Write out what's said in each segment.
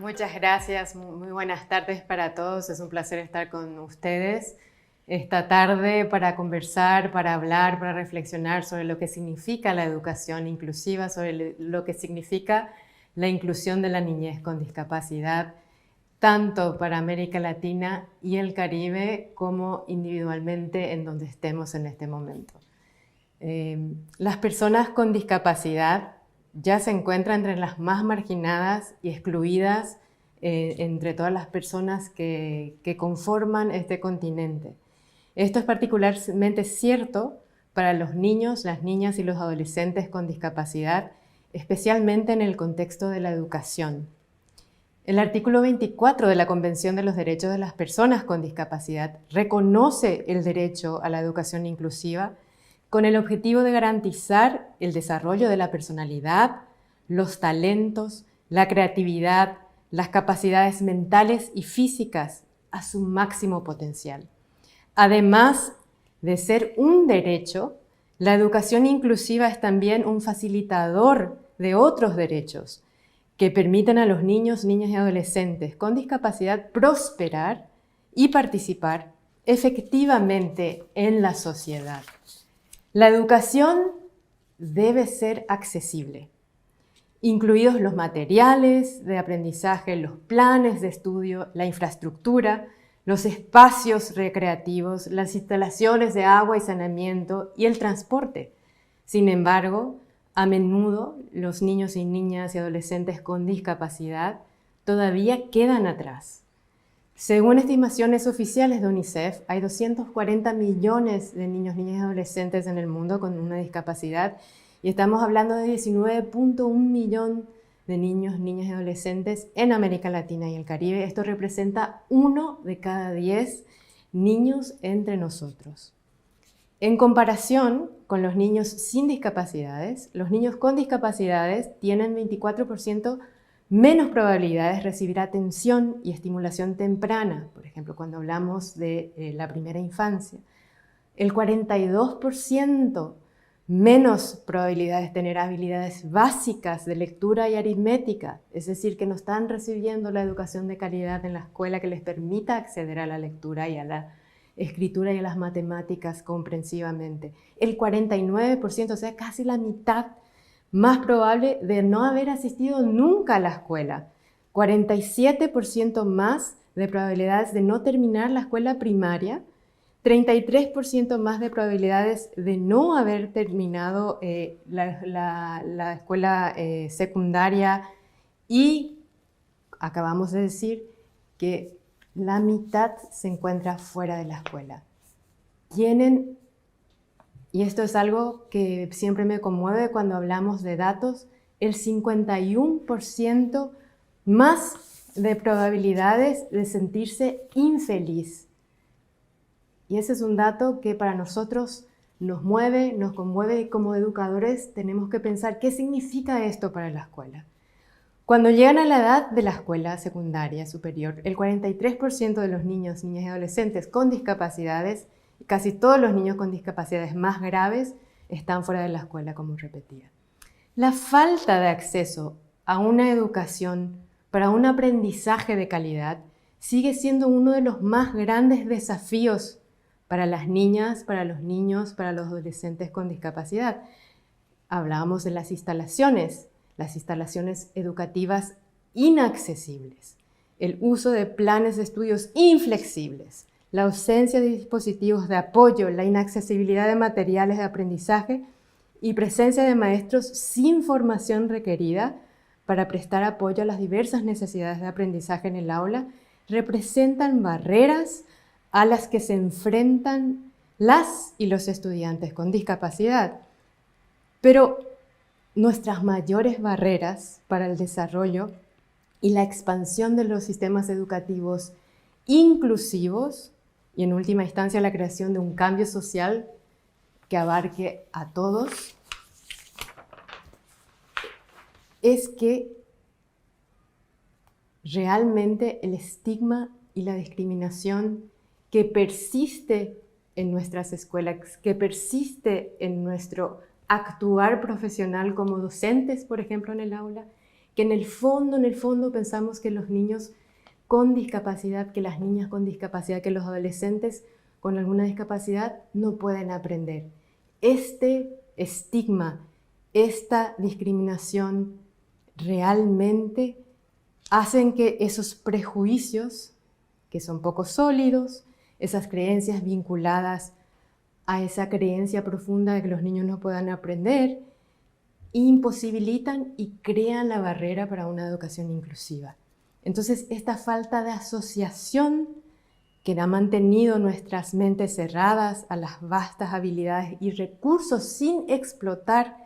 Muchas gracias, muy buenas tardes para todos. Es un placer estar con ustedes esta tarde para conversar, para hablar, para reflexionar sobre lo que significa la educación inclusiva, sobre lo que significa la inclusión de la niñez con discapacidad, tanto para América Latina y el Caribe como individualmente en donde estemos en este momento. Las personas con discapacidad ya se encuentran entre las más marginadas y excluidas entre todas las personas que conforman este continente. Esto es particularmente cierto para los niños, las niñas y los adolescentes con discapacidad, especialmente en el contexto de la educación. El artículo 24 de la Convención de los Derechos de las Personas con Discapacidad reconoce el derecho a la educación inclusiva con el objetivo de garantizar el desarrollo de la personalidad, los talentos, la creatividad, las capacidades mentales y físicas a su máximo potencial. Además de ser un derecho, la educación inclusiva es también un facilitador de otros derechos que permiten a los niños, niñas y adolescentes con discapacidad prosperar y participar efectivamente en la sociedad. La educación debe ser accesible, incluidos los materiales de aprendizaje, los planes de estudio, la infraestructura, los espacios recreativos, las instalaciones de agua y saneamiento y el transporte. Sin embargo, a menudo los niños y niñas y adolescentes con discapacidad todavía quedan atrás. Según estimaciones oficiales de UNICEF, hay 240 millones de niños, niñas y adolescentes en el mundo con una discapacidad y estamos hablando de 19.1 millón de niños, niñas y adolescentes en América Latina y el Caribe. Esto representa 1 de cada 10 niños entre nosotros. En comparación con los niños sin discapacidades, los niños con discapacidades tienen 24% menos probabilidades de recibir atención y estimulación temprana, por ejemplo, cuando hablamos de la primera infancia. El 42% menos probabilidades de tener habilidades básicas de lectura y aritmética, es decir, que no están recibiendo la educación de calidad en la escuela que les permita acceder a la lectura y a la escritura y a las matemáticas comprensivamente. El 49%, o sea, casi la mitad, más probable de no haber asistido nunca a la escuela. 47% más de probabilidades de no terminar la escuela primaria, 33% más de probabilidades de no haber terminado la escuela secundaria y acabamos de decir que la mitad se encuentra fuera de la escuela. Tienen, y esto es algo que siempre me conmueve cuando hablamos de datos, el 51% más de probabilidades de sentirse infeliz. Y ese es un dato que para nosotros nos mueve, nos conmueve y como educadores tenemos que pensar qué significa esto para la escuela. Cuando llegan a la edad de la escuela secundaria superior, el 43% de los niños, niñas y adolescentes con discapacidades, casi todos los niños con discapacidades más graves, están fuera de la escuela, como repetía. La falta de acceso a una educación para un aprendizaje de calidad sigue siendo uno de los más grandes desafíos para las niñas, para los niños, para los adolescentes con discapacidad. Hablábamos de las instalaciones educativas inaccesibles, el uso de planes de estudios inflexibles, la ausencia de dispositivos de apoyo, la inaccesibilidad de materiales de aprendizaje y presencia de maestros sin formación requerida para prestar apoyo a las diversas necesidades de aprendizaje en el aula representan barreras a las que se enfrentan las y los estudiantes con discapacidad. Pero nuestras mayores barreras para el desarrollo y la expansión de los sistemas educativos inclusivos y en última instancia la creación de un cambio social que abarque a todos, es que realmente el estigma y la discriminación que persiste en nuestras escuelas, que persiste en nuestro actuar profesional como docentes, por ejemplo, en el aula, que en el fondo pensamos que los niños con discapacidad, que las niñas con discapacidad, que los adolescentes con alguna discapacidad no pueden aprender. Este estigma, esta discriminación realmente hacen que esos prejuicios, que son poco sólidos, esas creencias vinculadas a esa creencia profunda de que los niños no puedan aprender, imposibilitan y crean la barrera para una educación inclusiva. Entonces, esta falta de asociación que ha mantenido nuestras mentes cerradas a las vastas habilidades y recursos sin explotar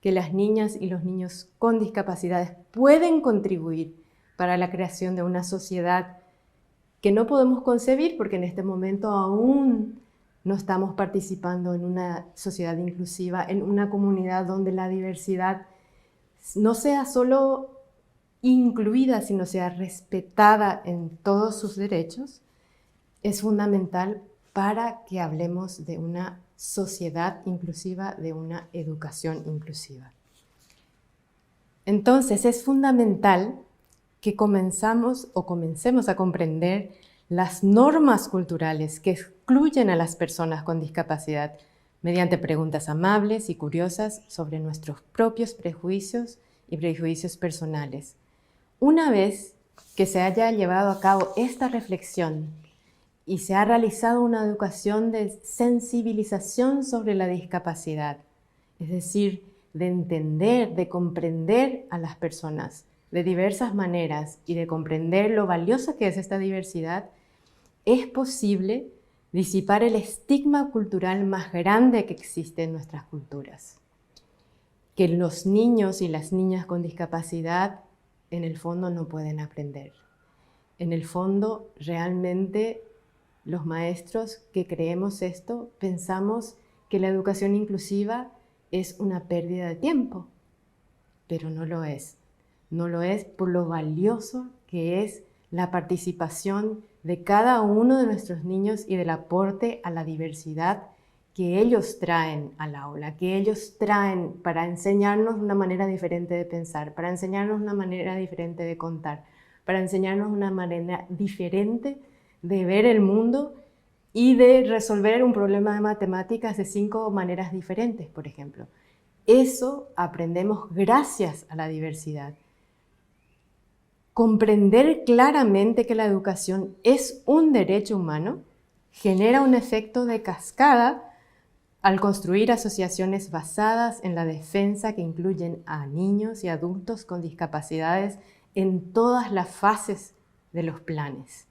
que las niñas y los niños con discapacidades pueden contribuir para la creación de una sociedad que no podemos concebir porque en este momento aún no estamos participando en una sociedad inclusiva, en una comunidad donde la diversidad no sea solo incluida, sino sea respetada en todos sus derechos, es fundamental para que hablemos de una sociedad inclusiva, de una educación inclusiva. Entonces es fundamental que comencemos a comprender las normas culturales que excluyen a las personas con discapacidad mediante preguntas amables y curiosas sobre nuestros propios prejuicios y prejuicios personales. Una vez que se haya llevado a cabo esta reflexión y se ha realizado una educación de sensibilización sobre la discapacidad, es decir, de entender, de comprender a las personas de diversas maneras y de comprender lo valiosa que es esta diversidad, es posible disipar el estigma cultural más grande que existe en nuestras culturas. Que los niños y las niñas con discapacidad en el fondo no pueden aprender. En el fondo, realmente, los maestros que creemos esto, pensamos que la educación inclusiva es una pérdida de tiempo, pero no lo es. No lo es por lo valioso que es la participación de cada uno de nuestros niños y del aporte a la diversidad que ellos traen al aula, que ellos traen para enseñarnos una manera diferente de pensar, para enseñarnos una manera diferente de contar, para enseñarnos una manera diferente de ver el mundo y de resolver un problema de matemáticas de 5 maneras diferentes, por ejemplo. Eso aprendemos gracias a la diversidad. Comprender claramente que la educación es un derecho humano genera un efecto de cascada al construir asociaciones basadas en la defensa que incluyen a niños y adultos con discapacidades en todas las fases de los planes.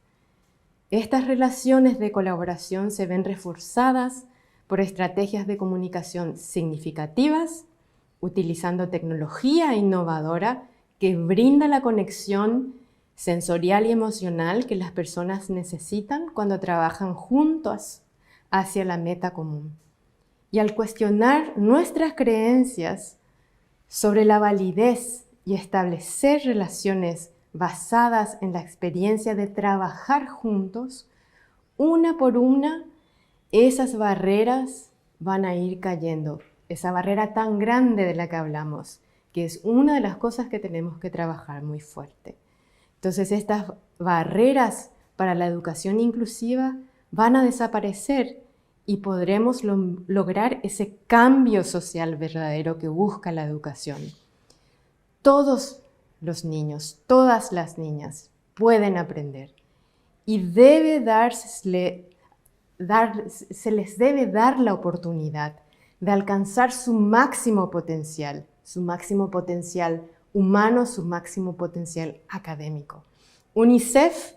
Estas relaciones de colaboración se ven reforzadas por estrategias de comunicación significativas, utilizando tecnología innovadora que brinda la conexión sensorial y emocional que las personas necesitan cuando trabajan juntos hacia la meta común. Y al cuestionar nuestras creencias sobre la validez y establecer relaciones basadas en la experiencia de trabajar juntos, una por una, esas barreras van a ir cayendo. Esa barrera tan grande de la que hablamos, que es una de las cosas que tenemos que trabajar muy fuerte. Entonces, estas barreras para la educación inclusiva van a desaparecer y podremos lograr ese cambio social verdadero que busca la educación. Todos los niños, todas las niñas pueden aprender y se les debe dar la oportunidad de alcanzar su máximo potencial humano, su máximo potencial académico. UNICEF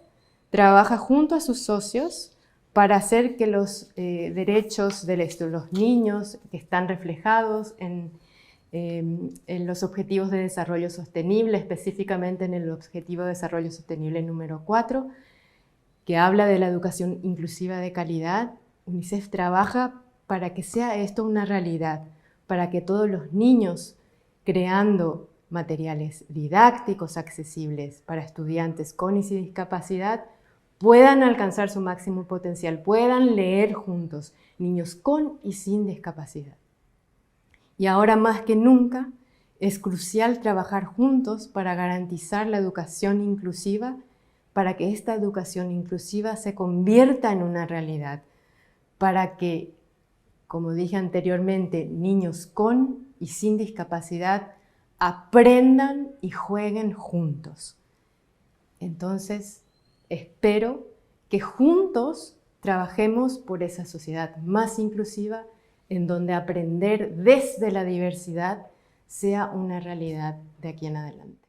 trabaja junto a sus socios para hacer que los derechos de los niños que están reflejados en los Objetivos de Desarrollo Sostenible, específicamente en el Objetivo de Desarrollo Sostenible número 4, que habla de la educación inclusiva de calidad. UNICEF trabaja para que sea esto una realidad, para que todos los niños, creando materiales didácticos accesibles para estudiantes con y sin discapacidad, puedan alcanzar su máximo potencial, puedan leer juntos, niños con y sin discapacidad. Y ahora más que nunca Es crucial trabajar juntos para garantizar la educación inclusiva, para que esta educación inclusiva se convierta en una realidad, para que, como dije anteriormente, niños con y sin discapacidad aprendan y jueguen juntos. Entonces, espero que juntos trabajemos por esa sociedad más inclusiva, en donde aprender desde la diversidad sea una realidad de aquí en adelante.